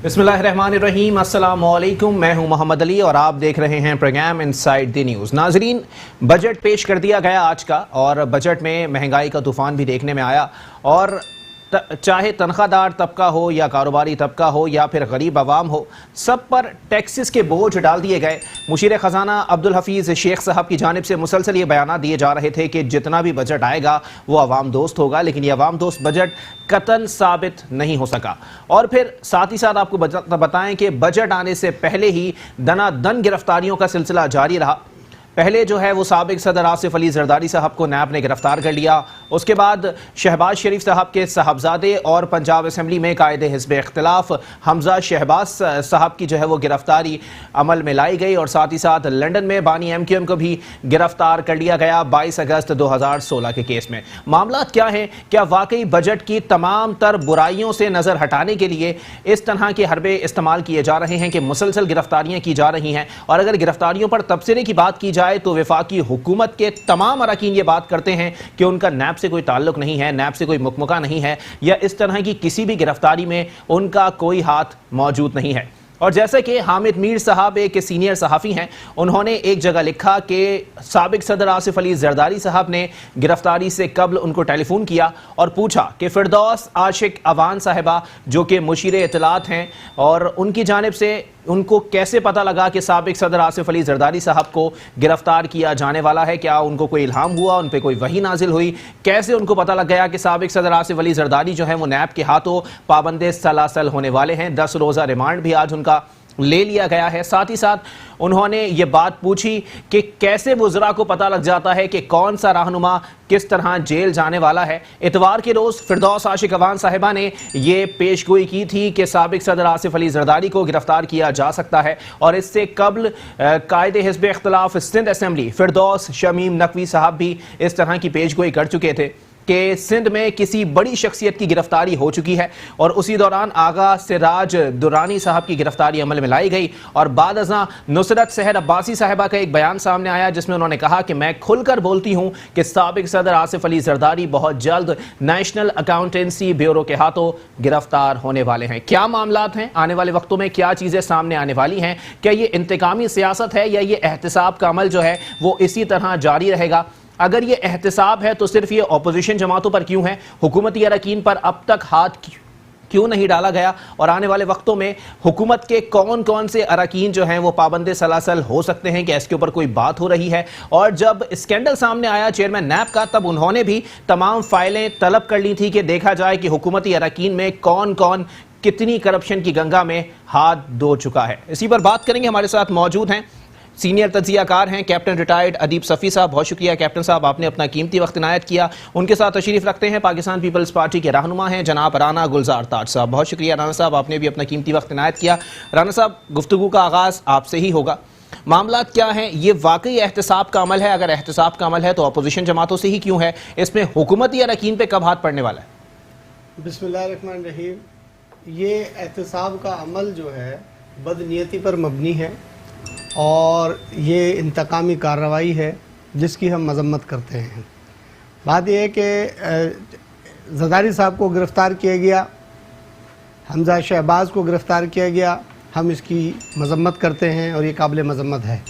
बिस्मिल्लाहिर्रहमानिर्रहीम, अस्सलामुअलैकुम। मैं हूं मोहम्मद अली और आप देख रहे हैं प्रोग्राम इनसाइड द न्यूज़। नाजरीन, बजट पेश कर दिया गया आज का, और बजट में महंगाई का तूफान भी देखने में आया। और चाहे तनख्वाहदार तबका हो या कारोबारी तबका हो या फिर गरीब आवाम हो, सब पर टैक्सेस के बोझ डाल दिए गए। मुशीर ख़जाना अब्दुल हफीज़ शेख साहब की जानिब से मुसलसल ये बयान दिए जा रहे थे कि जितना भी बजट आएगा वो आवाम दोस्त होगा, लेकिन ये आवाम दोस्त बजट कतन साबित नहीं हो सका। और फिर साथ ही साथ आपको बताएं कि बजट आने से पहले ही दनादन गिरफ्तारियों का सिलसिला जारी रहा। पहले जो है वो साबिक सदर आसिफ अली जरदारी साहब को नैब ने गिरफ्तार कर लिया। उसके बाद शहबाज शरीफ साहब के साहबजादे और पंजाब असम्बली में कायदे हिज़्ब इख्तिलाफ हमजा शहबाज साहब की जो है वो गिरफ्तारी अमल में लाई गई। और साथ ही साथ लंदन में बानी MQM को भी गिरफ्तार कर लिया गया 22 अगस्त 2016 के केस में। मामला क्या है? क्या वाकई बजट की तमाम तर बुराइयों से नज़र हटाने के लिए इस तरह के हरबे इस्तेमाल किए जा रहे हैं कि मुसलसल गिरफ्तारियाँ की जा रही हैं? और अगर गिरफ्तारियों पर तबसरे की बात की तो वफाकी हुकूमत के तमाम अरकान ये बात करते हैं कि उनका नैब से कोई ताल्लुक नहीं है, नैब से कोई मुकमुका नहीं है, या इस तरह की किसी भी गिरफ्तारी में उनका कोई हाथ मौजूद नहीं है। और जैसे कि हामिद मीर साहब एक सीनियर सहाफ़ी हैं, उन्होंने एक जगह लिखा कि साबिक सदर आसिफ अली जरदारी साहब ने गिरफ्तारी से कबल उनको टेलीफोन किया और पूछा कि फिरदौस आशिक अवान साहिबा जो कि मुशीर इत्तलात हैं, और उनकी जानिब से उनको कैसे पता लगा कि साबिक सदर आसिफ अली जरदारी साहब को गिरफ्तार किया जाने वाला है? क्या उनको कोई इल्हाम हुआ, उन पर कोई वही नाजिल हुई? कैसे उनको पता लग गया कि साबिक सदर आसिफ अली जरदारी जो है वो नैब के हाथों पाबंदे सलासल होने वाले हैं? 10 रोज़ा रिमांड भी आज उनका ले लिया गया है। साथ ही साथ उन्होंने ये बात पूछी कि कैसे वुज़रा को पता लग जाता है कि कौन सा रहनुमा किस तरह जेल जाने वाला है। इतवार के रोज़ फिरदौस आशिक अवान साहिबा ने ये पेशगोई की थी कि साबिक सदर आसिफ अली जरदारी को गिरफ्तार किया जा सकता है। और इससे कबल कायदे हिज़्ब इख्तिलाफ सिंध असम्बली फिरदौस शमीम नकवी साहब भी इस तरह की पेशगोई कर चुके थे कि सिंध में किसी बड़ी शख्सियत की गिरफ्तारी हो चुकी है। और उसी दौरान आगा सिराज दुरानी साहब की गिरफ्तारी अमल में लाई गई। और बाद अज़ां नुसरत सहर अब्बासी साहिबा का एक बयान सामने आया जिसमें उन्होंने कहा कि मैं खुलकर बोलती हूँ कि साबिक सदर आसिफ अली जरदारी बहुत जल्द नेशनल अकाउंटेंसी ब्यूरो के हाथों गिरफ्तार होने वाले हैं। क्या मामलात हैं? आने वाले वक्तों में क्या चीज़ें सामने आने वाली हैं? क्या ये इंतकामी सियासत है या ये एहतिसाब का अमल जो है वो इसी तरह जारी रहेगा? अगर ये एहतिसाब है तो सिर्फ ये अपोजिशन जमातों पर क्यों है? हुकूमती अरकान पर अब तक हाथ क्यों नहीं डाला गया? और आने वाले वक्तों में हुकूमत के कौन कौन से अरकान जो हैं वो पाबंदे सलासल हो सकते हैं? कि इसके ऊपर कोई बात हो रही है? और जब स्कैंडल सामने आया चेयरमैन नैब का, तब उन्होंने भी तमाम फाइलें तलब कर ली थी कि देखा जाए कि हुकूमती अरकान में कौन कौन कितनी करप्शन की गंगा में हाथ धो चुका है। इसी पर बात करेंगे। हमारे साथ मौजूद हैं सीनियर तज्जियाकार हैं कैप्टन रिटायर्ड अदीब सफ़ी साहब। बहुत शुक्रिया कैप्टन साहब, आपने अपना कीमती वक्त इनायत किया। उनके साथ तशरीफ़ रखते हैं पाकिस्तान पीपल्स पार्टी के रहनुमा हैं जनाब राना गुलजार ताज साहब। बहुत शुक्रिया राना साहब, आपने भी अपना कीमती वक्त इनायत किया। राना साहब, गुफ्तगू का आगाज़ आपसे ही होगा। मामला क्या है? ये वाकई एहतिसाब का अमल है? अगर एहतिसाब का अमल है तो अपोजिशन जमातों से ही क्यों है? इसमें हुकूमती अरकान पे कब हाथ पड़ने वाला है? बिस्मिल्लाहिर्रहमानिर्रहीम। ये एहतिसाब का अमल जो है बदनीयती पर मबनी है और ये इंतकामी कार्रवाई है जिसकी हम मजम्मत करते हैं। बात यह है कि जरदारी साहब को गिरफ़्तार किया गया, हमजा शहबाज को गिरफ़्तार किया गया, हम इसकी मजम्मत करते हैं और ये काबिल मजम्मत है।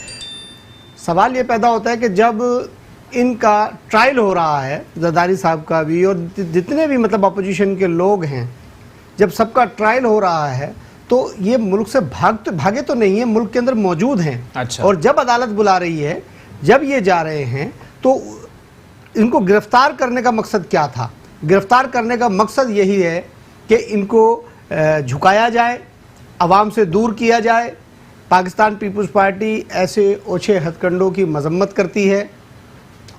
सवाल ये पैदा होता है कि जब इनका ट्रायल हो रहा है, जरदारी साहब का भी और जितने भी मतलब अपोजिशन के लोग हैं, जब सबका ट्रायल हो रहा है तो ये मुल्क से भागे तो नहीं है, मुल्क के अंदर मौजूद हैं। अच्छा। और जब अदालत बुला रही है, जब ये जा रहे हैं, तो इनको गिरफ्तार करने का मकसद क्या था? गिरफ्तार करने का मकसद यही है कि इनको झुकाया जाए, अवाम से दूर किया जाए। पाकिस्तान पीपल्स पार्टी ऐसे ओछे हथकंडों की मजम्मत करती है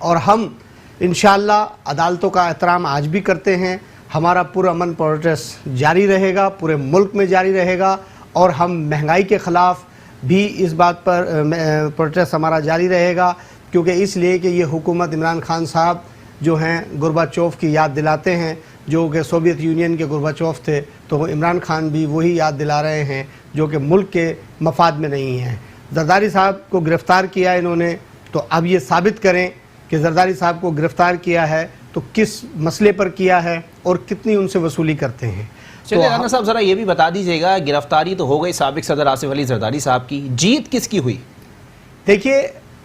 और हम इंशाअल्लाह अदालतों का एहतराम आज भी करते हैं। हमारा पुरअमन प्रोटेस्ट जारी रहेगा, पूरे मुल्क में जारी रहेगा। और हम महंगाई के ख़िलाफ़ भी इस बात पर प्रोटेस्ट हमारा जारी रहेगा, क्योंकि इसलिए कि ये हुकूमत इमरान खान साहब जो हैं गोरबाचोव की याद दिलाते हैं, जो कि सोवियत यूनियन के गोरबाचोव थे, तो इमरान खान भी वही याद दिला रहे हैं जो कि मुल्क के मफाद में नहीं हैं। जरदारी साहब को गिरफ़्तार किया इन्होंने, तो अब ये साबित करें कि जरदारी साहब को गिरफ़्तार किया है तो किस मसले पर किया है और कितनी उनसे वसूली करते हैं। चलिए राना साहब जरा ये भी बता दीजिएगा, गिरफ्तारी तो हो गई साबिक सदर आसिफ अली जरदारी साहब की, जीत किसकी हुई? देखिए,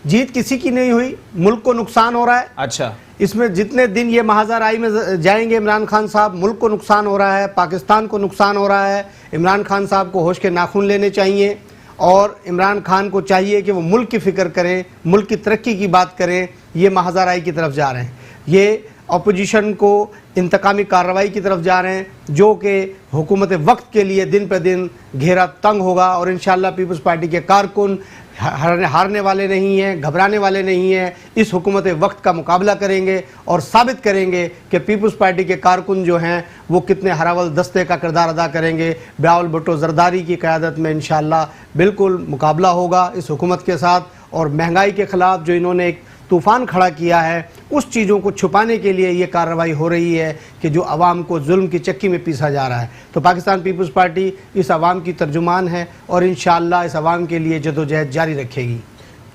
जीत किसी की नहीं हुई, मुल्क को नुकसान हो रहा है। अच्छा, इसमें जितने दिन ये महाजराई में जाएंगे इमरान खान साहब, मुल्क को नुकसान हो रहा है, पाकिस्तान को नुकसान हो रहा है। इमरान खान साहब को होश के नाखून लेने चाहिए और इमरान खान को चाहिए कि वो मुल्क की फ़िक्र करें, मुल्क की तरक्की की बात करें। ये महाजराई की तरफ जा रहे हैं, ये अपोजिशन को इंतकामी कार्रवाई की तरफ जा रहे हैं, जो कि हुकूमत वक्त के लिए दिन पर दिन घेरा तंग होगा। और इंशाअल्लाह पीपल्स पार्टी के कारकुन हारने वाले नहीं हैं, घबराने वाले नहीं हैं। इस हुकूमत वक्त का मुकाबला करेंगे और साबित करेंगे कि पीपल्स पार्टी के कारकुन जो हैं वो कितने हरावल दस्ते का किरदार अदा करेंगे। बिलावल भुट्टो जरदारी की क़यादत में इंशाअल्लाह बिल्कुल मुकाबला होगा इस हुकूमत के साथ। और महंगाई के ख़िलाफ़ जो इन्होंने एक तूफ़ान खड़ा किया है, उस चीज़ों को छुपाने के लिए ये कार्रवाई हो रही है कि जो अवाम को जुल्म की चक्की में पीसा जा रहा है। तो पाकिस्तान पीपल्स पार्टी इस अवाम की तर्जुमान है और इंशाअल्लाह इस अवाम के लिए जदोजहद जारी रखेगी।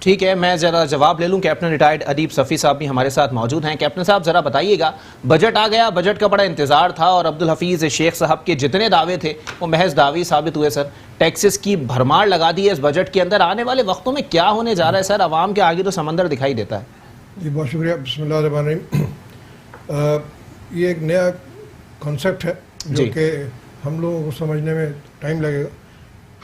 ठीक है, मैं ज़रा जवाब ले लूँ। कैप्टन रिटायर्ड अदीब सफ़ी साहब भी हमारे साथ मौजूद हैं। कैप्टन साहब ज़रा बताइएगा, बजट आ गया, बजट का बड़ा इंतज़ार था और अब्दुल हफीज़ शेख साहब के जितने दावे थे वो महज दावे साबित हुए। सर, टैक्सेस की भरमार लगा दी है इस बजट के अंदर। आने वाले वक्तों में क्या होने जा रहा है सर? आवाम के आगे तो समंदर दिखाई देता है। जी बहुत शुक्रिया। बिस्मिल्लाहिर्रहमानिर्रहीम। ये एक नया कॉन्सेप्ट है जो कि हम लोगों को समझने में टाइम लगेगा।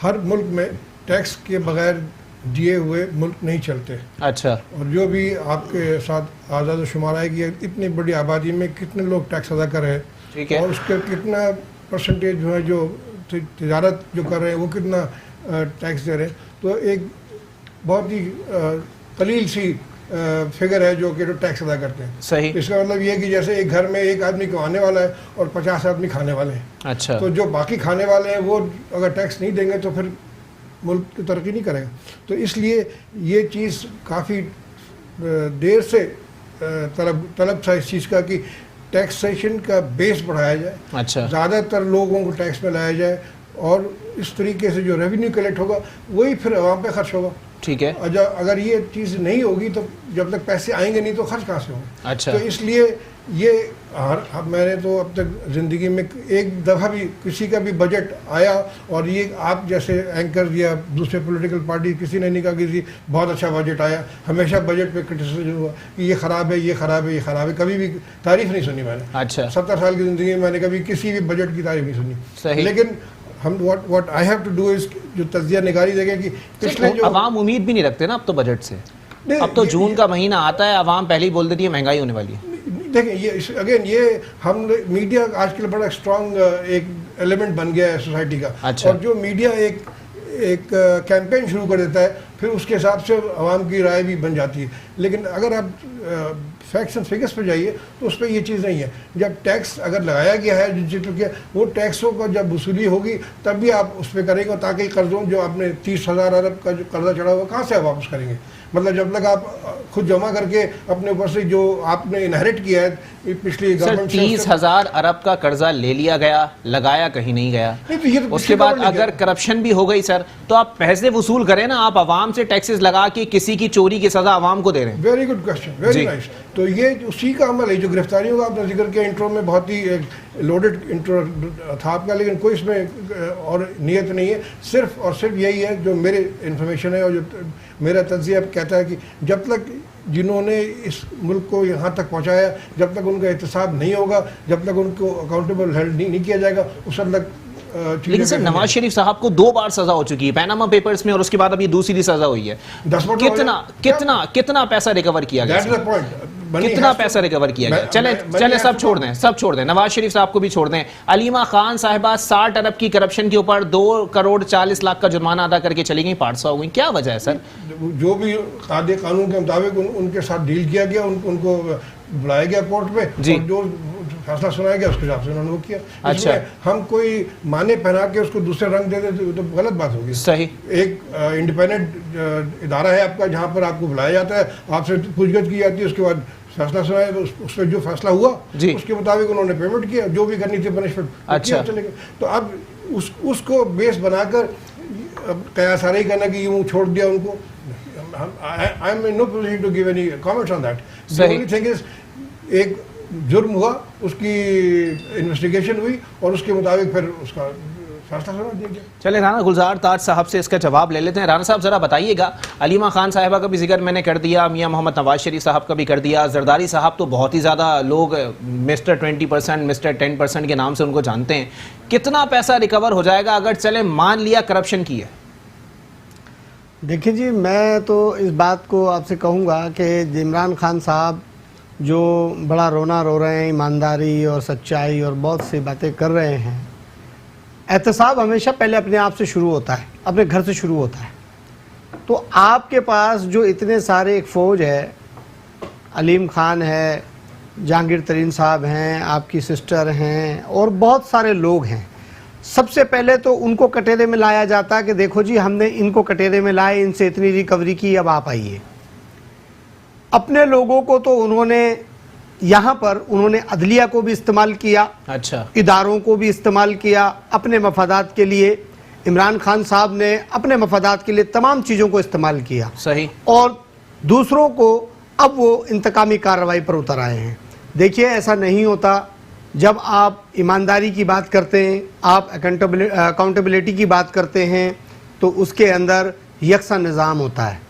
हर मुल्क में टैक्स के बगैर दिए हुए मुल्क नहीं चलते। अच्छा, और जो भी आपके साथ आज़ाद शुमारा है कि इतनी बड़ी आबादी में कितने लोग टैक्स अदा कर रहे हैं, ठीक है, और उसके कितना परसेंटेज जो है जो तिजारत जो कर रहे हैं वो कितना टैक्स दे रहे हैं। तो एक बहुत ही कलील सी फिगर है जो कि टैक्स अदा करते हैं। सही। इसका मतलब ये है कि जैसे एक घर में एक आदमी कमाने वाला है और 50 आदमी खाने वाले हैं। अच्छा, तो जो बाकी खाने वाले हैं वो अगर टैक्स नहीं देंगे तो फिर मुल्क की तरक्की नहीं करेगा। तो इसलिए ये चीज़ काफ़ी देर से तलब था इस चीज़ का कि टैक्सेशन का बेस बढ़ाया जाए। अच्छा, ज़्यादातर लोगों को टैक्स में लाया जाए और इस तरीके से जो रेवेन्यू कलेक्ट होगा वही फिर आवाम पे खर्च होगा। ठीक है। अगर ये चीज़ नहीं होगी तो जब तक पैसे आएंगे नहीं तो खर्च कहाँ से होंगे। अच्छा, तो इसलिए ये मैंने तो अब तक ज़िंदगी में एक दफ़ा भी किसी का भी बजट आया और ये आप जैसे एंकर या दूसरे पॉलिटिकल पार्टी किसी ने नहीं कहा कि जी बहुत अच्छा बजट आया। हमेशा बजट पे क्रिटिसिज्म हुआ कि ये ख़राब है, ये ख़राब है, ये ख़राब है। कभी भी तारीफ़ नहीं सुनी मैंने। अच्छा, 70 साल की ज़िंदगी में मैंने कभी किसी भी बजट की तारीफ़ नहीं सुनी। सही। लेकिन हम what I have to do is जो तजिया निगारी देखें कि पिछले जो अवाम उम्मीद भी नहीं रखते ना अब तो बजट से। अब तो जून का महीना आता है, अवाम पहले ही बोल देती है महंगाई होने वाली है। देखें ये अगेन ये हम मीडिया आजकल बड़ा स्ट्रॉन्ग एक एलिमेंट बन गया है सोसाइटी का। अच्छा। और जो मीडिया एक कैंपेन शुरू कर देता है फिर उसके हिसाब से आवाम की राय भी बन जाती है। लेकिन अगर आप फैक्ट्स एंड फिगर्स पे जाइए तो उस पर ये चीज़ नहीं है। जब टैक्स अगर लगाया गया है जिन के वो टैक्सों का जब वसूली होगी तब भी आप उस पर करेंगे, ताकि कर्ज़ों जो आपने 30,000 अरब का जो कर्जा चढ़ा हुआ कहाँ से आप वापस करेंगे। मतलब जब तक आप खुद जमा करके अपने ऊपर से जो आपने इनहेरिट किया है पिछली गवर्नमेंट से 30,000 अरब का कर्जा ले लिया गया, लगाया कहीं नहीं गया। तो उसके बाद अगर करप्शन भी हो गई सर तो आप पैसे वसूल करें ना, आप आवाम से टैक्सेस लगा के किसी की चोरी की सज़ा आवाम को दे रहे हैं। Very good question, very nice. तो ये उसी का अमल है जो गिरफ्तारियों का आपने जिक्र किया इंट्रो में, बहुत ही लोडेड इंट्रो था आपका, लेकिन कोई इसमें और नियत नहीं है। सिर्फ और सिर्फ यही है जो मेरे इन्फॉर्मेशन है और जो मेरा तज्जिया कहता है कि जब तक जिन्होंने इस मुल्क को यहाँ तक पहुँचाया, जब तक उनका एहतसाब नहीं होगा, जब तक उनको अकाउंटेबल हेल्ड नहीं किया जाएगा उस हद तक। लेकिन सर नवाज शरीफ साहब को 2 बार सजा हो चुकी है पैनामा पेपर्स में और उसके बाद अभी दूसरी सजा हुई है। कितना पैसा रिकवर किया गया? कितना पैसा रिकवर किया गया? चले सब छोड़ दें, सब छोड़ दें, नवाज शरीफ साहब को भी छोड़ दें। अलीमा खान साहिबा 60 अरब की करप्शन के ऊपर 2 करोड़ 40 लाख का जुर्माना अदा करके चली गई, 500 हो गई। क्या वजह है सर? जो भी कानून के मुताबिक उनके साथ डील किया गया, उनको बुलाया गया कोर्ट में और जो फैसला सुनाया गया उसके हिसाब से उन्होंने वो किया। अच्छा, हम कोई माने पहना के उसको दूसरे रंग दे देते तो गलत बात होगी। सही। एक इंडिपेंडेंट इदारा है आपका जहाँ पर आपको बुलाया जाता है, आपसे पूछगछ की जाती है, उसके बाद फैसला सुनाया तो उस पर जो फैसला हुआ उसके मुताबिक उन्होंने पेमेंट किया, जो भी करनी थी पनिशमेंट। अच्छा, तो अब उसको बेस बनाकर कयासारी करना कि यूँ छोड़ दिया उनको, I am in no position to give any comments on that. The only thing is एक जुर्म हुआ, उसकी इन्वेस्टिगेशन हुई और उसके मुताबिक फिर उसका फैसला सुना दिया गया। चले राना गुलजार ताज साहब से इसका जवाब ले लेते हैं। राना साहब ज़रा बताइएगा, अलीमा खान साहिबा का भी जिक्र मैंने कर दिया, मियां मोहम्मद नवाज शरीफ साहब का भी कर दिया, जरदारी साहब तो बहुत ही ज़्यादा लोग मिस्टर 20%, मिस्टर 10% के नाम से उनको जानते हैं। कितना पैसा रिकवर हो जाएगा अगर चले मान लिया करप्शन की है? देखिए जी, मैं तो इस बात को आपसे कहूँगा कि इमरान खान साहब जो बड़ा रोना रो रहे हैं, ईमानदारी और सच्चाई और बहुत सी बातें कर रहे हैं, एहतसाब हमेशा पहले अपने आप से शुरू होता है, अपने घर से शुरू होता है। तो आपके पास जो इतने सारे एक फ़ौज है, अलीम खान है, जहांगीर तरीन साहब हैं, आपकी सिस्टर हैं और बहुत सारे लोग हैं, सबसे पहले तो उनको कटेरे में लाया जाता है कि देखो जी हमने इनको कटेरे में लाए, इनसे इतनी रिकवरी की, अब आप आइए। अपने लोगों को तो उन्होंने यहाँ पर उन्होंने अदलिया को भी इस्तेमाल किया, अच्छा, इदारों को भी इस्तेमाल किया अपने मफादात के लिए। इमरान खान साहब ने अपने मफादात के लिए तमाम चीज़ों को इस्तेमाल किया, सही, और दूसरों को अब वो इंतकामी कार्रवाई पर उतर आए हैं। देखिए, ऐसा नहीं होता। जब आप ईमानदारी की बात करते हैं, आप अकाउंटेबिलिटी की बात करते हैं, तो उसके अंदर यकसा निज़ाम होता है।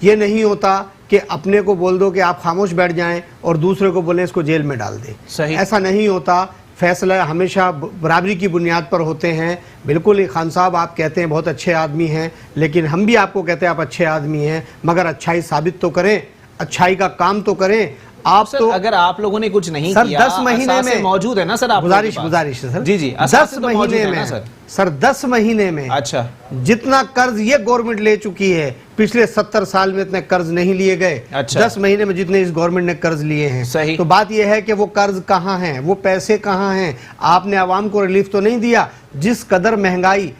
ये नहीं होता कि अपने को बोल दो कि आप खामोश बैठ जाएं और दूसरे को बोलें इसको जेल में डाल दें, सही, ऐसा नहीं होता। फैसला हमेशा बराबरी की बुनियाद पर होते हैं। बिल्कुल, खान साहब आप कहते हैं बहुत अच्छे आदमी हैं, लेकिन हम भी आपको कहते हैं आप अच्छे आदमी हैं, मगर अच्छाई साबित तो करें, अच्छाई का काम तो करें। आप सर, तो अगर आप लोगों ने कुछ नहीं सर किया, 10 महीने में मौजूद है ना सर, आप गुजारिश है सर, जी जी, 10 महीने में सर 10 महीने में अच्छा, जितना कर्ज ये गवर्नमेंट ले चुकी है, पिछले 70 साल में इतने कर्ज नहीं लिए गए। अच्छा, 10 महीने में जितने इस गवर्नमेंट ने कर्ज लिए हैं, सही। तो बात यह है कि वो कर्ज कहाँ हैं, वो पैसे कहाँ हैं? आपने आवाम को रिलीफ तो नहीं दिया। जिस कदर महंगाई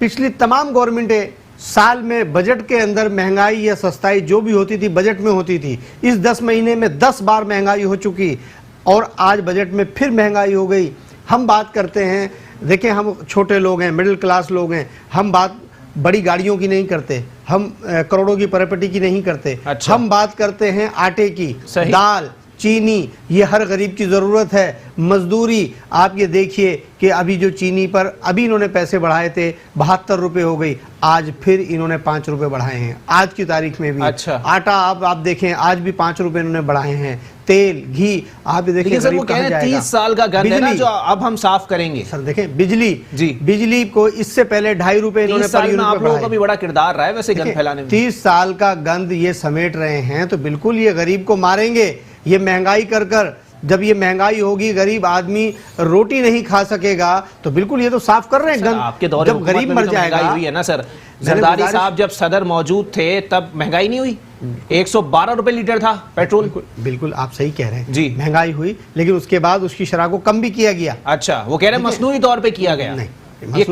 पिछली तमाम गवर्नमेंटें साल में बजट के अंदर महंगाई या सस्ताई जो भी होती थी बजट में होती थी, इस 10 महीने में 10 बार महंगाई हो चुकी और आज बजट में फिर महंगाई हो गई। हम बात करते हैं, देखें हम छोटे लोग हैं, मिडिल क्लास लोग हैं, हम बात बड़ी गाड़ियों की नहीं करते, हम करोड़ों की प्रॉपर्टी की नहीं करते। अच्छा। हम बात करते हैं आटे की, सही। दाल, चीनी, ये हर गरीब की ज़रूरत है। मजदूरी, आप ये देखिए कि अभी जो चीनी पर अभी इन्होंने पैसे बढ़ाए थे 72 रुपये हो गई, आज फिर इन्होंने 5 रुपये बढ़ाए हैं आज की तारीख में भी। अच्छा। आटा आप देखें आज भी 5 रुपये इन्होंने बढ़ाए हैं। तेल, घी, आप ये देखिए सर, वो कह रहे हैं 30 साल का गंद है ना जो अब हम साफ करेंगे। सर देखें, बिजली जी, बिजली को इससे पहले 2.5 रुपये इन्होंने आप लोगों का भी बड़ा किरदार रहा है वैसे गंद फैलाने में। 30 साल का गंद ये समेट रहे हैं, तो बिल्कुल ये गरीब को मारेंगे। ये महंगाई कर जब ये महंगाई होगी, गरीब आदमी रोटी नहीं खा सकेगा, तो बिल्कुल ये तो साफ कर रहे हैं गंद। आपके दौर जब गरीब मर जाएगा, हुई है ना सर, जरदारी साहब जब सदर मौजूद थे तब महंगाई नहीं हुई, 112 रुपए लीटर था पेट्रोल। बिल्कुल आप सही कह रहे हैं जी, महंगाई हुई, लेकिन उसके बाद उसकी शरह को कम भी किया गया। अच्छा, वो कह रहे हैं मसनूई तौर पे किया गया। नहीं, ये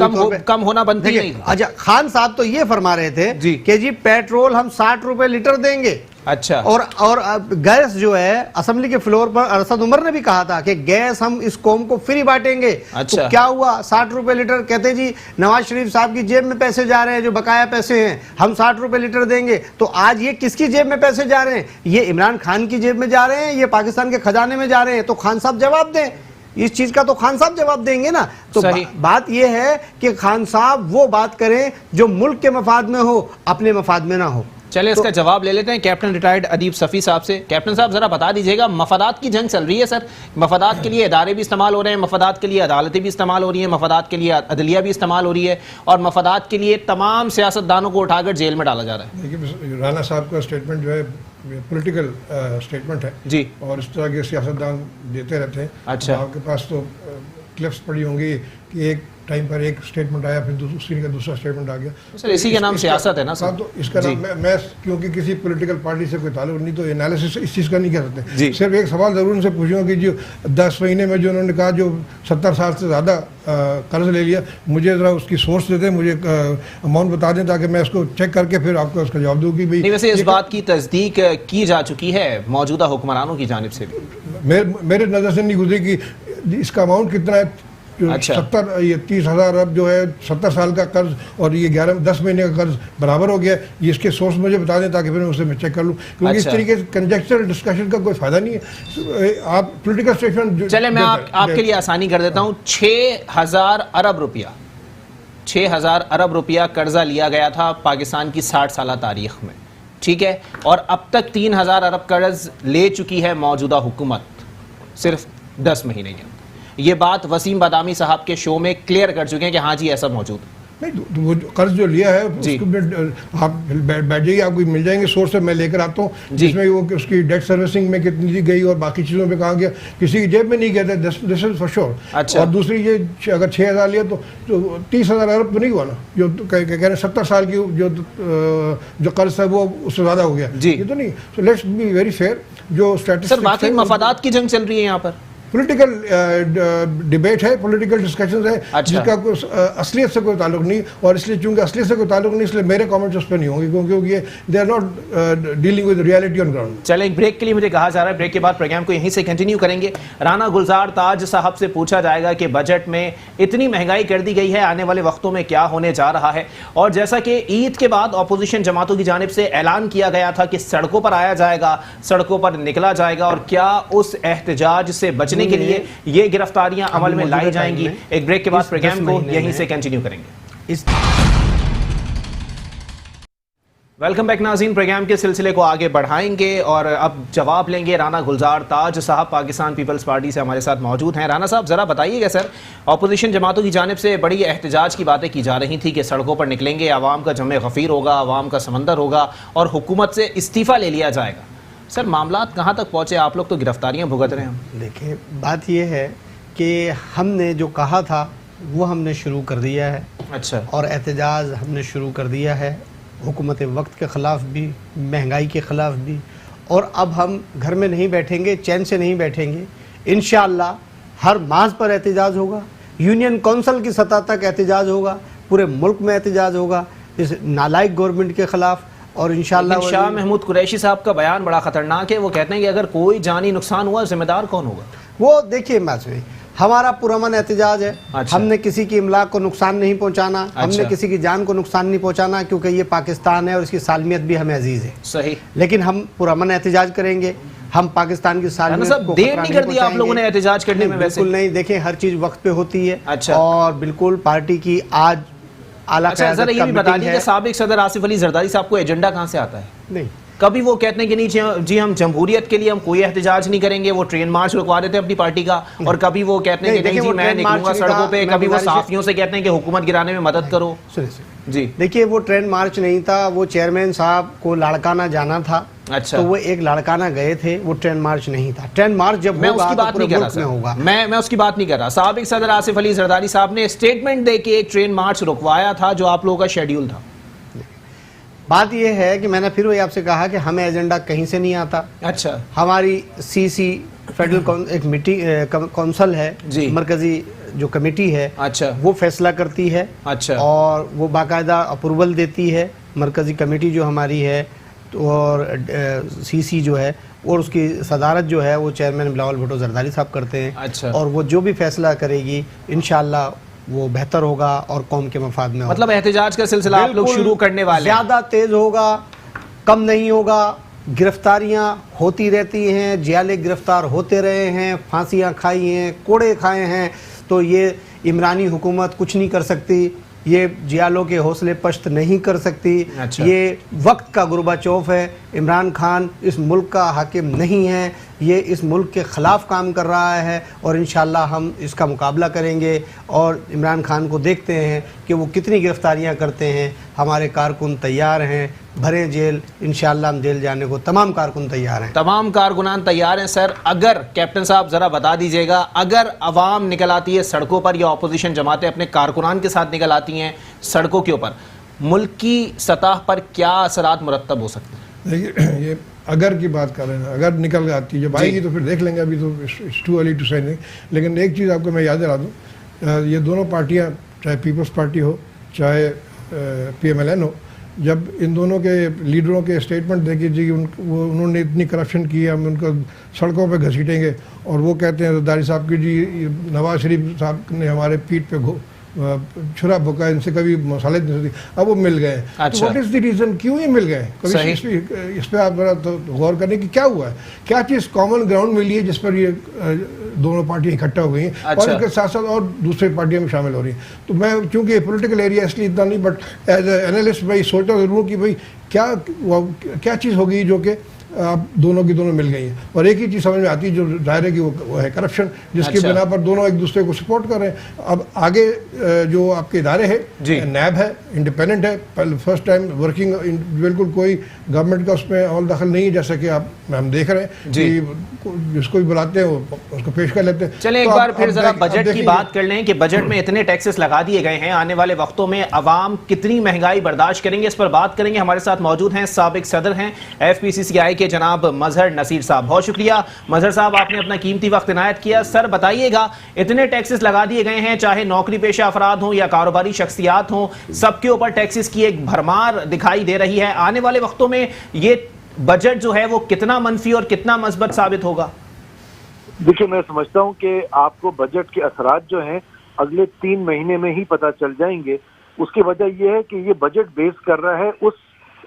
कम होना बनती नहीं। अच्छा, खान साहब तो ये फरमा रहे थे जी कि जी पेट्रोल हम 60 रुपए लीटर देंगे। अच्छा, और गैस जो है, असेंबली के फ्लोर पर अरशद उमर ने भी कहा था कि गैस हम इस कौम को फ्री बांटेंगे। अच्छा, तो क्या हुआ? 60 रुपए लीटर। कहते जी नवाज शरीफ साहब की जेब में पैसे जा रहे हैं, जो बकाया पैसे हैं, हम 60 रुपए लीटर देंगे। तो आज ये किसकी जेब में पैसे जा रहे हैं? ये इमरान खान की जेब में जा रहे हैं, ये पाकिस्तान के खजाने में जा रहे हैं। तो खान साहब जवाब दें, इस चीज का तो खान साहब जवाब देंगे ना। तो बात यह है कि खान साहब वो बात करें जो मुल्क के मफाद में हो, अपने मफाद में ना हो। चले इसका जवाब ले लेते हैं कैप्टन रिटायर्ड अदीब सफ़ी साहब से। कैप्टन साहब जरा बता दीजिएगा, मफादात की जंग चल रही है सर, मफादात के लिए इदारे भी इस्तेमाल हो रहे हैं, मफादात के लिए अदालतें भी इस्तेमाल हो रही हैं, मफादात के लिए अदलिया भी इस्तेमाल हो रही है, और मफादात के लिए तमाम सियासतदानों को उठाकर जेल में डाला जा रहा है। देखिए, राना साहब का स्टेटमेंट जो है पॉलिटिकल स्टेटमेंट है जी, और इस तरह के सियासतदान देते रहते हैं। अच्छा, आपके पास तो क्लिप्स पड़ी होंगी कि एक टाइम पर एक स्टेटमेंट आया, फिर उसी का दूसरा स्टेटमेंट आ गया। सर इसी के नाम सियासत है ना सर। तो इसका नाम मैं क्योंकि किसी पॉलिटिकल पार्टी से कोई ताल्लुक नहीं, तो एनालिसिस इस चीज़ का नहीं कर सकते। सिर्फ एक सवाल ज़रूर उनसे पूछूंगा कि जो 10 महीने में जो उन्होंने कहा जो 70 साल से ज़्यादा कर्ज ले लिया, मुझे ज़रा उसकी सोर्स दे दें, मुझे अमाउंट बता दें, ताकि मैं उसको चेक करके फिर आपको उसका जवाब दूँ कि भाई। वैसे इस बात की तस्दीक की जा चुकी है मौजूदा हुक्मरानों की जानिब से भी। मेरे नज़र से नहीं गुजरी कि इसका अमाउंट कितना है। जो अच्छा। 30,000 अरब जो है 70 साल का कर्ज और ये 10 महीने का कर्ज बराबर हो गया, ये इसके सोर्स मुझे बता दें ताकि फिर उसे मैं चेक कर लूँ, क्योंकि इस अच्छा। तरीके से कंजेक्चरल डिस्कशन का कोई फायदा नहीं है। आप पॉलिटिकल स्टेटमेंट चले मैं आपके लिए आसानी कर देता हूं। 6,000 अरब रुपया 6,000 अरब रुपया कर्जा लिया गया था पाकिस्तान की 60 साल तारीख में, ठीक है, और अब तक 3,000 अरब कर्ज ले चुकी है मौजूदा हुकूमत सिर्फ 10 महीने के। ये बात वसीम बादामी साहब के शो में क्लियर कर चुके हैं कि हाँ जी ऐसा मौजूद है। नहीं तो वो कर्ज जो लिया है उसको आप बैठ जाइए, आपको मिल जाएंगे सोर्स से, मैं लेकर आता हूँ जिसमें वो उसकी डेट सर्विसिंग में कितनी दी गई और बाकी चीज़ों पे कहाँ गया, किसी की जेब में नहीं गया था, दिस इज फॉर श्योर। अच्छा। और दूसरी ये अगर 6,000 लिया तो 30,000 अरब तो नहीं हुआ ना, जो कह रहे हैं 70 साल की जो कर्ज था वो उससे ज़्यादा हो गया, ये तो नहीं। So let's be very fair. जो सर बाकी मफादात की जंग चल रही है यहाँ पर, पॉलिटिकल डिबेट है, पॉलिटिकल डिस्कशंस है, अच्छा। जिसका असलियत से कोई ताल्लुक नहीं, और इसलिए चूंकि असलियत से कोई ताल्लुक नहीं इसलिए मेरे कमेंट्स उस पर नहीं होंगे, क्योंकि they are not dealing with reality on ground. चले एक ब्रेक के लिए मुझे कहा जा रहा है, ब्रेक के बाद प्रोग्राम को यहीं से कंटिन्यू करेंगे। राना गुलजार ताज साहब से पूछा जाएगा कि बजट में इतनी महंगाई कर दी गई है, आने वाले वक्तों में क्या होने जा रहा है। और जैसा कि ईद के बाद अपोजिशन जमातों की जानिब से ऐलान किया गया था कि सड़कों पर आया जाएगा, सड़कों पर निकला जाएगा, और क्या उस एहतजाज से बचने के लिए ये गिरफ्तारियां अमल में लाई जाएंगी। एक ब्रेक के बाद प्रोग्राम को यहीं से कंटिन्यू करेंगे। वेलकम बैक नाज़रीन, प्रोग्राम के सिलसिले को आगे बढ़ाएंगे और अब जवाब लेंगे। राना गुलजार ताज साहब पाकिस्तान पीपल्स पार्टी से हमारे साथ मौजूद हैं। राना साहब ज़रा बताइएगा सर, अपोजिशन जमातों की जानिब से बड़ी एहतजाज की बातें की जा रही थी कि सड़कों पर निकलेंगे, आवाम का जमे गफ़ीर होगा, आवाम का समंदर होगा और हुकूमत से इस्तीफ़ा ले लिया जाएगा। सर मामलात कहाँ तक पहुँचे? आप लोग तो गिरफ्तारियाँ भुगत रहे हैं। देखिए बात यह है कि हमने जो कहा था वो हमने शुरू कर दिया है। अच्छा। और एहतजाज हमने शुरू कर दिया है, हुकूमत वक्त के ख़िलाफ़ भी, महंगाई के ख़िलाफ़ भी। और अब हम घर में नहीं बैठेंगे, चैन से नहीं बैठेंगे। इंशाअल्लाह हर मार्च पर एहतजाज होगा, यूनियन कौंसिल की सतह तक एहतजाज होगा, पूरे मुल्क में एहतजाज होगा इस नालायक गवर्नमेंट के ख़िलाफ़। और इंशाअल्लाह शाह महमूद कुरैशी साहब का बयान बड़ा ख़तरनाक है। वो कहते हैं कि अगर कोई जानी नुकसान हुआ जिम्मेदार कौन होगा? वो देखिए मासूमी, हमारा पुरअमन एहतजाज है। अच्छा। हमने किसी की इमलाक को नुकसान नहीं पहुंचाना, हमने किसी की जान को नुकसान नहीं पहुंचाना, क्योंकि ये पाकिस्तान है और इसकी सालमियत भी हमें अजीज़ है। सही। लेकिन हम पुरअमन एहतजाज करेंगे, हम पाकिस्तान की सालमियत को देर नहीं कर दिया आप लोगों ने एहतजाज करने में? वैसे बिल्कुल नहीं, देखें हर चीज़ वक्त पे होती है। अच्छा। और बिल्कुल पार्टी की आज आला अच्छा, जरा ये भी बता दीजिए साबिक सदर आसिफ अली जरदारी साहब को एजेंडा कहाँ से आता है? नहीं, कभी वो कहते हैं कि नहीं जी हम जमहूरियत के लिए हम कोई एहतजाज नहीं करेंगे, वो ट्रेन मार्च रुकवा देते हैं अपनी पार्टी का, और कभी वो कहते हैं कि नहीं जी मैं निकलूंगा सड़कों पे, कभी वो साफियों से कहते हैं कि हुकूमत गिराने में मदद करो। जी देखिए, वो ट्रेन मार्च नहीं था, वो चेयरमैन साहब को लाड़काना जाना था। अच्छा। तो वो एक लाड़काना गए थे, वो ट्रेन मार्च नहीं था। ट्रेन मार्च जब मैं उसकी बात नहीं कर रहा होगा, मैं उसकी बात नहीं कर रहा। साबिक सदर आसिफ अली जरदारी साहब ने स्टेटमेंट दे के एक ट्रेन मार्च रुकवाया था जो आप लोगों का शेड्यूल था। बात यह है कि मैंने फिर वही आपसे कहा कि हमें एजेंडा कहीं से नहीं आता। अच्छा। हमारी सीसी फेडरल एक मीटिंग कौंसिल है, मरकजी जो कमेटी है, अच्छा, वो फैसला करती है। अच्छा। और वो बाकायदा अप्रूवल देती है मरकजी कमेटी जो हमारी है, और सीसी जो है और उसकी सदारत जो है वो चेयरमैन बिलावल भुट्टो जरदारी साहब करते हैं। अच्छा। और वो जो भी फैसला करेगी इंशाअल्लाह वो बेहतर होगा और कौम के मफाद में होगा। मतलब एहतजाज का सिलसिला आप लोग शुरू करने वाले हैं? ज़्यादा तेज़ होगा, कम नहीं होगा। गिरफ्तारियां होती रहती हैं, जियाले गिरफ्तार होते रहे हैं, फांसियां खाई हैं, कोड़े खाए हैं, तो ये इमरानी हुकूमत कुछ नहीं कर सकती, ये जियालों के हौसले पश्त नहीं कर सकती। अच्छा। ये वक्त का गुरबाचौफ है। इमरान खान इस मुल्क का हाकिम नहीं है, ये इस मुल्क के ख़िलाफ़ काम कर रहा है और इंशाअल्लाह हम इसका मुकाबला करेंगे। और इमरान खान को देखते हैं कि वो कितनी गिरफ्तारियां करते हैं। हमारे कारकुन तैयार हैं, भरे जेल, इंशाअल्लाह हम जेल जाने को तमाम कारकुन तैयार हैं। तमाम कारकुनान तैयार हैं सर। अगर कैप्टन साहब ज़रा बता दीजिएगा, अगर अवाम निकल आती है सड़कों पर या अपोजिशन जमातें अपने कारकुनान के साथ निकल आती हैं सड़कों के ऊपर, मुल्क की सतह पर क्या असरात मुरतब हो सकते हैं? देखिए, ये अगर की बात कर रहे हैं, अगर निकल आती है, जब आएगी तो फिर देख लेंगे, अभी तो इट्स टू अर्ली टू से नहीं। लेकिन एक चीज़ आपको मैं याद दिला दूँ, ये दोनों पार्टियाँ, चाहे पीपल्स पार्टी हो चाहे PMLN हो, जब इन दोनों के लीडरों के स्टेटमेंट देखे जी उन्होंने इतनी करप्शन की है, हम उनको सड़कों पे घसीटेंगे, और वो कहते हैं जरदारी साहब की जी नवाज शरीफ साहब ने हमारे पीठ पे छुरा भुका, इनसे कभी मसाले नहीं, अब वो मिल गए। अच्छा। तो व्हाट इज द रीजन, क्यों ये मिल गए? कभी इस पे आप जरा तो गौर करने की क्या हुआ है, क्या चीज़ कॉमन ग्राउंड मिली है जिस पर ये दोनों पार्टियां इकट्ठा हो गई हैं? अच्छा। और इसके साथ साथ और दूसरी पार्टियां में शामिल हो रही हैं। तो मैं चूंकि पॉलिटिकल एरिया इसलिए इतना नहीं, बट एज ए एनालिस्ट भाई सोचता जरूर कि भाई क्या चीज़ होगी जो कि आप दोनों की दोनों मिल गई हैं, और एक ही चीज़ समझ में आती है जो जाहिर है कि वो है करप्शन, जिसकी अच्छा। बिना पर दोनों एक दूसरे को सपोर्ट कर रहे हैं। अब आगे जो आपके इदारे हैं, नैब है, इंडिपेंडेंट है, फर्स्ट टाइम वर्किंग, बिल्कुल कोई गवर्नमेंट का उसमें और दखल नहीं है, जैसा कि हम देख रहे हैं कि जिसको भी बुलाते हैं वो उसको पेश कर लेते हैं। चलें एक बार फिर जरा बजट की बात कर लें कि बजट में इतने टैक्सेस लगा दिए गए हैं, आने वाले वक्तों में अवाम कितनी महंगाई बर्दाश्त करेंगे, इस पर बात करेंगे। हमारे साथ मौजूद हैं साबिक सदर हैं FPCCI के जनाब मजहर नसीर साहब। बहुत शुक्रिया मजहर साहब, आपने अपना कीमती वक्त इनायत किया। सर बताइएगा, इतने टैक्सेस लगा दिए गए हैं, चाहे नौकरी पेशा अफराद हों या कारोबारी शख्सियात हों, सबके ऊपर टैक्सेस की एक भरमार दिखाई दे रही है। आने वाले वक्तों में ये बजट जो है वो कितना मनफी और कितना मस्बत साबित होगा? देखिए, मैं समझता हूं कि आपको बजट के असरात जो हैं अगले 3 महीने में ही पता चल जाएंगे। उसकी वजह यह है कि ये बजट बेस कर रहा है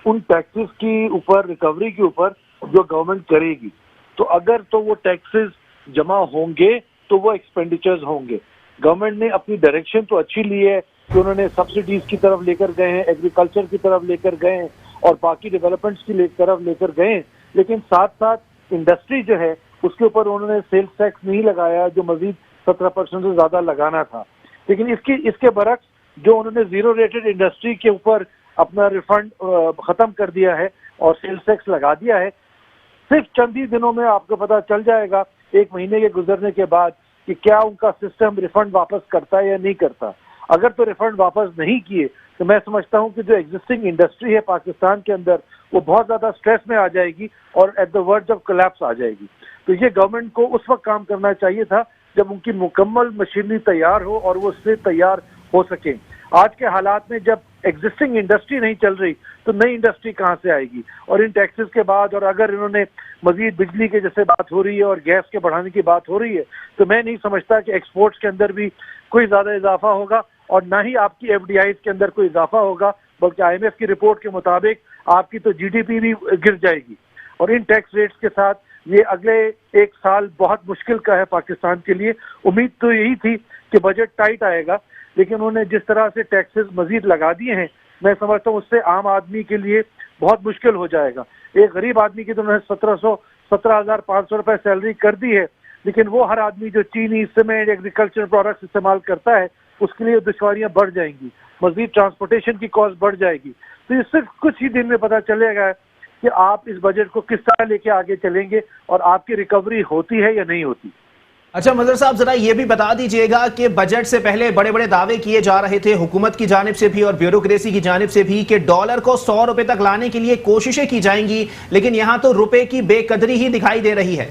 उन टैक्सेस की ऊपर, रिकवरी के ऊपर जो गवर्नमेंट करेगी। तो अगर तो वो टैक्सेस जमा होंगे तो वो एक्सपेंडिचर्स होंगे। गवर्नमेंट ने अपनी डायरेक्शन तो अच्छी ली है कि उन्होंने सब्सिडीज की तरफ लेकर गए हैं, एग्रीकल्चर की तरफ लेकर गए हैं और बाकी डेवलपमेंट्स की तरफ लेकर गए हैं, लेकिन साथ साथ इंडस्ट्री जो है उसके ऊपर उन्होंने सेल्स टैक्स नहीं लगाया जो मजीद 17% से ज्यादा लगाना था। लेकिन इसके बरक्स जो उन्होंने जीरो रेटेड इंडस्ट्री के ऊपर अपना रिफंड खत्म कर दिया है और सेल्स टैक्स लगा दिया है। सिर्फ चंद ही दिनों में आपको पता चल जाएगा, 1 महीने के गुजरने के बाद, कि क्या उनका सिस्टम रिफंड वापस करता है या नहीं करता। अगर तो रिफंड वापस नहीं किए तो मैं समझता हूं कि जो एग्जिस्टिंग इंडस्ट्री है पाकिस्तान के अंदर वो बहुत ज्यादा स्ट्रेस में आ जाएगी और at the verge of collapse आ जाएगी। तो ये गवर्नमेंट को उस वक्त काम करना चाहिए था जब उनकी मुकम्मल मशीनरी तैयार हो और वो उससे तैयार हो सके। आज के हालात में जब एग्जिस्टिंग इंडस्ट्री नहीं चल रही तो नई इंडस्ट्री कहाँ से आएगी? और इन टैक्सेस के बाद, और अगर इन्होंने मजीद बिजली के जैसे बात हो रही है और गैस के बढ़ाने की बात हो रही है, तो मैं नहीं समझता कि एक्सपोर्ट्स के अंदर भी कोई ज्यादा इजाफा होगा और ना ही आपकी FDIs के अंदर कोई इजाफा होगा, बल्कि IMF की रिपोर्ट के मुताबिक आपकी तो GDP भी गिर जाएगी। और इन टैक्स रेट्स के साथ ये अगले 1 साल बहुत मुश्किल का है पाकिस्तान के लिए। उम्मीद तो यही थी कि बजट टाइट आएगा, लेकिन उन्होंने जिस तरह से टैक्सेस मजीद लगा दिए हैं, मैं समझता हूँ उससे आम आदमी के लिए बहुत मुश्किल हो जाएगा। एक गरीब आदमी की तो उन्होंने 17,500 रुपए सैलरी कर दी है, लेकिन वो हर आदमी जो चीनी, सीमेंट, एग्रीकल्चर प्रोडक्ट्स इस्तेमाल करता है उसके लिए दुश्वारियां बढ़ जाएंगी, मजीद ट्रांसपोर्टेशन की कॉस्ट बढ़ जाएगी। तो ये सिर्फ कुछ ही दिन में पता चलेगा कि आप इस बजट को किस तरह लेके आगे चलेंगे और आपकी रिकवरी होती है या नहीं होती। अच्छा मजहर साहब, जरा ये भी बता दीजिएगा कि बजट से पहले बड़े बड़े दावे किए जा रहे थे हुकूमत की जानिब से भी और ब्यूरोक्रेसी की जानिब से भी कि डॉलर को 100 रुपए तक लाने के लिए कोशिशें की जाएंगी, लेकिन यहां तो रुपए की बेकदरी ही दिखाई दे रही है।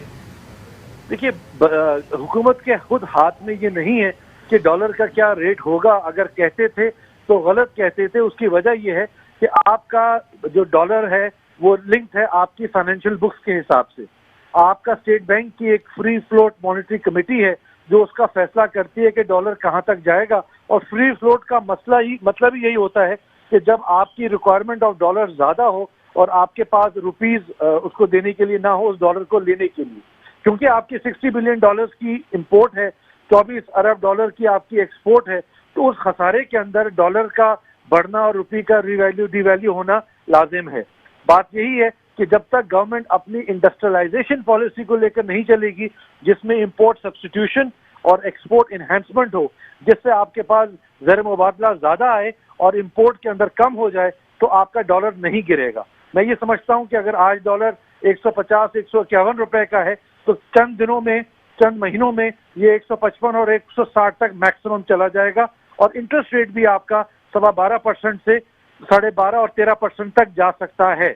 देखिए, हुकूमत के खुद हाथ में ये नहीं है कि डॉलर का क्या रेट होगा। अगर कहते थे तो गलत कहते थे। उसकी वजह यह है कि आपका जो डॉलर है वो लिंक्ड है आपकी फाइनेंशियल बुक्स के हिसाब से। आपका स्टेट बैंक की एक फ्री फ्लोट मॉनेटरी कमेटी है जो उसका फैसला करती है कि डॉलर कहां तक जाएगा। और फ्री फ्लोट का मतलब ही यही होता है कि जब आपकी रिक्वायरमेंट ऑफ डॉलर ज्यादा हो और आपके पास रुपीज उसको देने के लिए ना हो उस डॉलर को लेने के लिए। क्योंकि आपकी $60 बिलियन की इंपोर्ट है, 24 अरब डॉलर की आपकी एक्सपोर्ट है, तो उस खसारे के अंदर डॉलर का बढ़ना और रुपये का डिवैल्यू होना लाजिम है। बात यही है कि जब तक गवर्नमेंट अपनी इंडस्ट्रियलाइजेशन पॉलिसी को लेकर नहीं चलेगी, जिसमें इंपोर्ट सब्स्टिट्यूशन और एक्सपोर्ट इन्हेंसमेंट हो, जिससे आपके पास ज़र मुबादला ज्यादा आए और इंपोर्ट के अंदर कम हो जाए, तो आपका डॉलर नहीं गिरेगा। मैं ये समझता हूं कि अगर आज डॉलर 150-151 रुपए का है तो चंद दिनों में, चंद महीनों में ये 155 और 160 तक मैक्सिमम चला जाएगा और इंटरेस्ट रेट भी आपका 12.25% से 12.5 और 13% तक जा सकता है।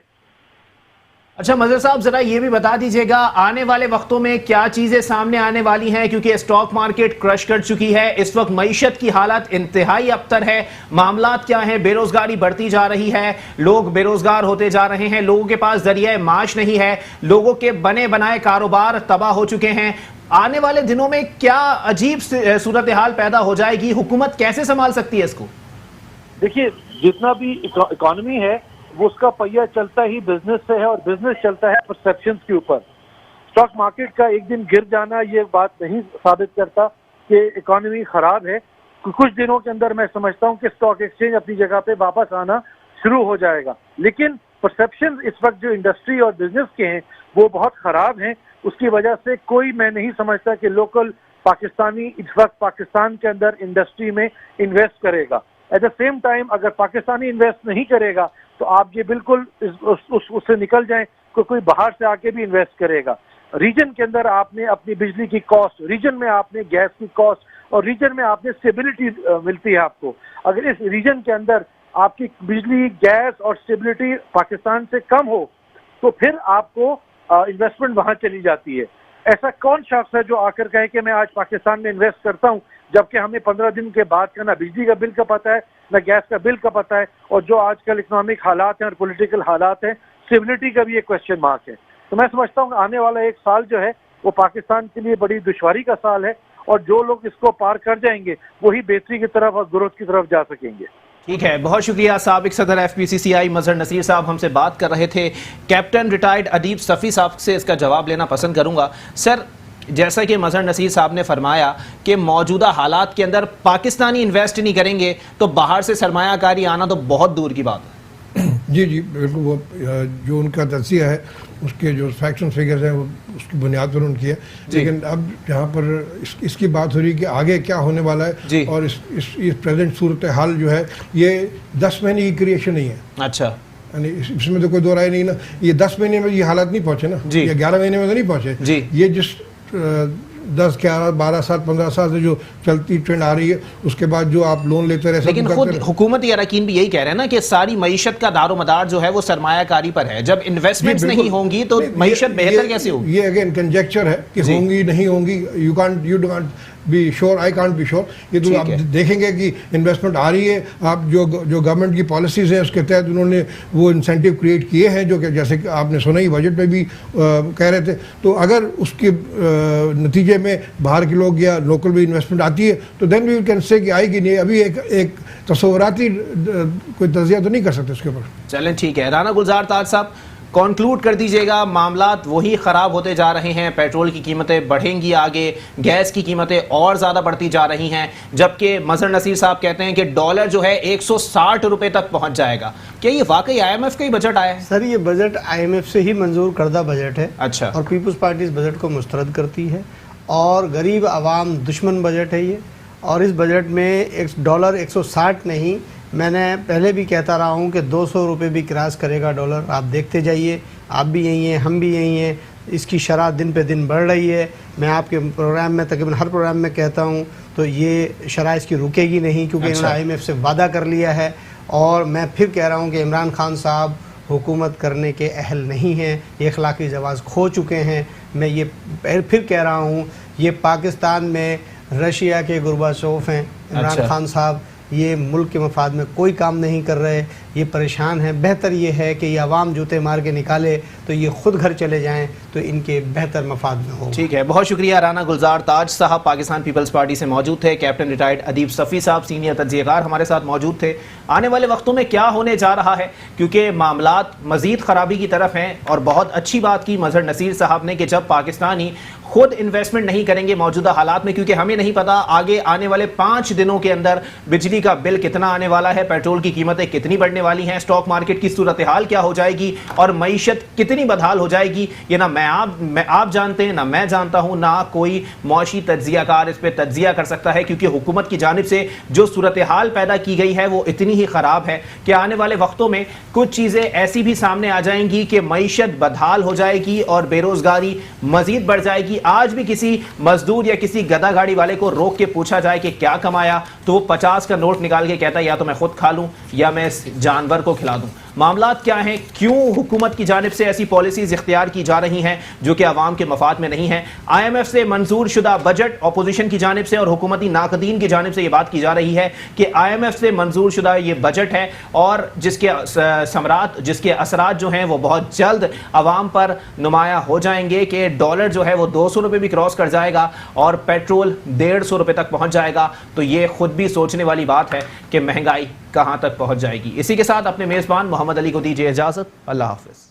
अच्छा मजहर साहब, जरा ये भी बता दीजिएगा आने वाले वक्तों में क्या चीजें सामने आने वाली हैं, क्योंकि स्टॉक मार्केट क्रश कर चुकी है, इस वक्त मईशत की हालत इंतहाई अबतर है, मामलात क्या हैं, बेरोजगारी बढ़ती जा रही है, लोग बेरोजगार होते जा रहे हैं, लोगों के पास जरिए माश नहीं है, लोगों के बने बनाए कारोबार तबाह हो चुके हैं। आने वाले दिनों में क्या अजीब सूरत हाल पैदा हो जाएगी, हुकूमत कैसे संभाल सकती है इसको? देखिए, जितना भी इकोनॉमी है वो उसका पहिया चलता ही बिजनेस से है, और बिजनेस चलता है परसेप्शंस के ऊपर। स्टॉक मार्केट का एक दिन गिर जाना ये बात नहीं साबित करता कि इकोनॉमी खराब है। कुछ दिनों के अंदर मैं समझता हूं कि स्टॉक एक्सचेंज अपनी जगह पे वापस आना शुरू हो जाएगा, लेकिन परसेप्शन इस वक्त जो इंडस्ट्री और बिजनेस के हैं वो बहुत खराब हैं। उसकी वजह से कोई, मैं नहीं समझता कि लोकल पाकिस्तानी इस वक्त पाकिस्तान के अंदर इंडस्ट्री में इन्वेस्ट करेगा। एट द सेम टाइम अगर पाकिस्तानी इन्वेस्ट नहीं करेगा तो आप ये बिल्कुल उससे निकल जाएं कि कोई बाहर से आके भी इन्वेस्ट करेगा। रीजन के अंदर आपने अपनी बिजली की कॉस्ट, रीजन में आपने गैस की कॉस्ट, और रीजन में आपने स्टेबिलिटी मिलती है आपको। अगर इस रीजन के अंदर आपकी बिजली, गैस और स्टेबिलिटी पाकिस्तान से कम हो तो फिर आपको इन्वेस्टमेंट वहां चली जाती है। ऐसा कौन शख्स है जो आकर कहे कि मैं आज पाकिस्तान में इन्वेस्ट करता हूं, जबकि हमें 15 दिन के बाद का ना बिजली का बिल का पता है, ना गैस का बिल का पता है, और जो आजकल इकोनॉमिक हालात हैं और पॉलिटिकल हालात हैं, स्टेबिलिटी का भी एक क्वेश्चन मार्क है। तो मैं समझता हूँ आने वाला एक साल जो है वो पाकिस्तान के लिए बड़ी दुश्वारी का साल है, और जो लोग इसको पार कर जाएंगे वही बेहतरी की तरफ और ग्रोथ की तरफ जा सकेंगे। ठीक है, बहुत शुक्रिया। साबिक सदर FPCCI मजहर नसीर साहब हमसे बात कर रहे थे। कैप्टन रिटायर्ड अदीब सफ़ी साहब से इसका जवाब लेना पसंद करूंगा। सर, जैसा कि मजहर नसीर साहब ने फरमाया कि मौजूदा हालात के अंदर पाकिस्तानी इन्वेस्ट नहीं करेंगे तो बाहर से सरमायाकारी आना तो बहुत दूर की बात है। जी जी बिल्कुल, वो जो उनका तज्जिया है उसके जो फैक्ट्स एंड फिगर्स हैं वो उसकी बुनियाद पर उनकी है। लेकिन अब जहाँ पर इसकी बात हो रही है कि आगे क्या होने वाला है, और इस प्रेजेंट सूरत हाल जो है ये 10 महीने की क्रिएशन नहीं है। अच्छा, यानी इसमें तो कोई दो राय नहीं ना। ये 10 महीने में ये हालात नहीं पहुंचे ना, ये 11 महीने में तो नहीं पहुंचे। ये जिस 10, 11, 12 साल 15 साल से जो चलती ट्रेंड आ रही है, उसके बाद जो आप लोन लेते रहे, लेकिन खुद हुकूमती अरकान भी यही कह रहे हैं ना कि सारी मईशत का दारोमदार जो है वो सरमायाकारी पर है। जब इन्वेस्टमेंट्स नहीं होंगी तो मईशत बेहतर कैसे होगी? ये अगेन कंजेक्चर है कि होंगी नहीं होंगी, you can't be sure, I can't be sure. ये तो आप देखेंगे कि इन्वेस्टमेंट आ रही है। आप जो गवर्नमेंट की पॉलिसीज है उसके तहत उन्होंने वो इंसेंटिव क्रिएट किए हैं, जो कि जैसे कि आपने सुना ही बजट में भी कह रहे थे। तो अगर उसके नतीजे में बाहर के लोग या लोकल भी इन्वेस्टमेंट आती है तो देन वी कैन से कि आएगी नहीं। अभी एक तस्वुराती कोई तजिया तो नहीं कर सकते उसके ऊपर। चलें, ठीक है। राना गुलजार ताज साहब, कॉन्क्लूड कर दीजिएगा। मामलात वही ख़राब होते जा रहे हैं, पेट्रोल की कीमतें बढ़ेंगी आगे, गैस की कीमतें और ज़्यादा बढ़ती जा रही हैं, जबकि मजहर नसीर साहब कहते हैं कि डॉलर जो है 160 रुपये तक पहुंच जाएगा। क्या ये वाकई IMF का ही बजट आया है? सर, ये बजट IMF से ही मंजूर करदा बजट है। अच्छा। और पीपल्स पार्टी इस बजट को मुस्तरद करती है, और गरीब आवाम दुश्मन बजट है ये। और इस बजट में डॉलर 160 नहीं, मैंने पहले भी कहता रहा हूँ कि 200 रुपये भी क्रॉस करेगा डॉलर। आप देखते जाइए, आप भी यही हैं, हम भी यही हैं। इसकी शरह दिन पे दिन बढ़ रही है। मैं आपके प्रोग्राम में तकरीबन हर प्रोग्राम में कहता हूँ, तो ये शरह इसकी रुकेगी नहीं, क्योंकि इन्होंने IMF से वादा कर लिया है। और मैं फिर कह रहा हूँ कि इमरान खान साहब हुकूमत करने के अहल नहीं हैं, ये अखलाकी जवाज़ खो चुके हैं। मैं ये फिर कह रहा हूँ, ये पाकिस्तान में रशिया के गुरबाचोफ हैं। इमरान खान साहब ये मुल्क के मफाद में कोई काम नहीं कर रहे, ये परेशान हैं। बेहतर ये है कि ये अवाम जूते मार के निकाले तो ये खुद घर चले जाएं, तो इनके बेहतर मफाद में हो। ठीक है, बहुत शुक्रिया। राना गुलजार ताज साहब पाकिस्तान पीपल्स पार्टी से मौजूद थे। कैप्टन रिटायर्ड अदीब सफ़ी साहब सीनियर तज्ज़ियाकार हमारे साथ मौजूद थे। आने वाले वक्तों में क्या होने जा रहा है, क्योंकि मामलात मज़ीद ख़राबी की तरफ हैं। और बहुत अच्छी बात की मजहर नसीर साहब ने कि जब पाकिस्तानी खुद इन्वेस्टमेंट नहीं करेंगे मौजूदा हालात में, क्योंकि हमें नहीं पता आगे आने वाले 5 दिनों के अंदर बिजली का बिल कितना आने वाला है, पेट्रोल की कीमतें कितनी बढ़ने वाली हैं, स्टॉक मार्केट की सूरत हाल क्या हो जाएगी और मईशत कितनी बदहाल हो जाएगी। ये ना आप जानते हैं, ना मैं जानता हूं, ना कोई मौशी तज्जियाकार इस पर तज्जिया कर सकता है, क्योंकि हुकूमत की जानिब से जो सूरत हाल पैदा की गई है वो इतनी ही ख़राब है कि आने वाले वक्तों में कुछ चीज़ें ऐसी भी सामने आ जाएंगी कि मईशत बदहाल हो जाएगी और बेरोज़गारी मज़ीद बढ़ जाएगी। आज भी किसी मजदूर या किसी गधा गाड़ी वाले को रोक के पूछा जाए कि क्या कमाया, तो वो 50 का नोट निकाल के कहता है या तो मैं खुद खा लूं या मैं इस जानवर को खिला दूं। मामलात क्या हैं, क्यों हुकूमत की जानिब से ऐसी पॉलिसीज इख्तियार की जा रही हैं जो कि आवाम के मफाद में नहीं है। IMF से मंजूर शुदा बजट अपोजिशन की जानिब से और हुकूमती नाकदीन की जानिब से यह बात की जा रही है कि IMF से मंजूर शुदा ये बजट है और जिसके समरात, जिसके असरात जो हैं वो बहुत जल्द आवाम पर नुमाया हो जाएंगे कि डॉलर जो है वो 200 रुपये भी क्रॉस कर जाएगा और पेट्रोल 150 रुपये तक पहुंच जाएगा। तो ये खुद भी सोचने वाली बात है कि महंगाई कहां तक पहुंच जाएगी। इसी के साथ अपने मेज़बान मोहम्मद अली को दीजिए इजाज़त। अल्लाह हाफ़िज़।